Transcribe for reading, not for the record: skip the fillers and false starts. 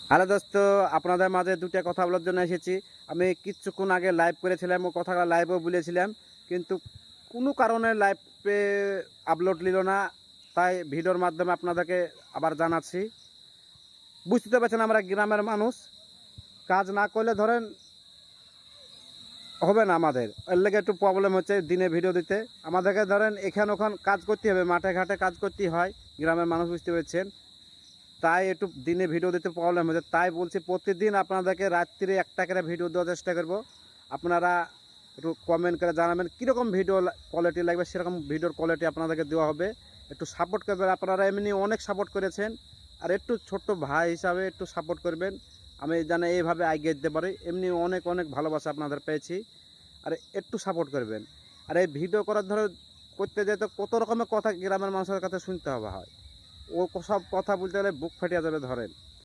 Hello দোস্ত, আপনাদের মাঝে দুটো কথা বলার জন্য এসেছি। আমি কিছুক্ষণ আগে লাইভ করেছিলাম, ও কথাটা লাইভও বলেছিলাম, কিন্তু কোনো কারণে লাইভে আপলোড নিল না। তাই ভিডিওর মাধ্যমে আপনাদেরকে আবার জানাচ্ছি। বুঝতে পারছেন, আমরা গ্রামের মানুষ, কাজ না করলে ধরেন হবে না, আমাদের এর লেগে একটু প্রবলেম হচ্ছে দিনে ভিডিও দিতে। আমাদেরকে ধরেন এখান ওখান কাজ করতে হবে, মাঠে ঘাটে কাজ করতেই হয়, গ্রামের মানুষ, বুঝতে পেরেছেন। তাই একটু দিনে ভিডিও দিতে প্রবলেম হচ্ছে। তাই বলছি প্রতিদিন আপনাদেরকে রাত্রিরে একটা করে ভিডিও দেওয়ার চেষ্টা করব। আপনারা একটু কমেন্ট করে জানাবেন কীরকম ভিডিও কোয়ালিটি লাগবে, সেরকম ভিডিওর কোয়ালিটি আপনাদেরকে দেওয়া হবে। একটু সাপোর্ট করবেন, আপনারা এমনি অনেক সাপোর্ট করেছেন, আর একটু ছোট্ট ভাই হিসাবে একটু সাপোর্ট করবেন। আমি যেন এইভাবে এগিয়ে যেতে পারি, এমনি অনেক অনেক ভালোবাসা আপনাদের পেয়েছি, আর একটু সাপোর্ট করবেন। আর এই ভিডিও করার ধরো করতে যেতে কত রকমের কথা গ্রামের মানুষের কাছে শুনতে হবে হয়, ও সব কথা বলতে গেলে বুক ফাটিয়ে যাবে ধরেন।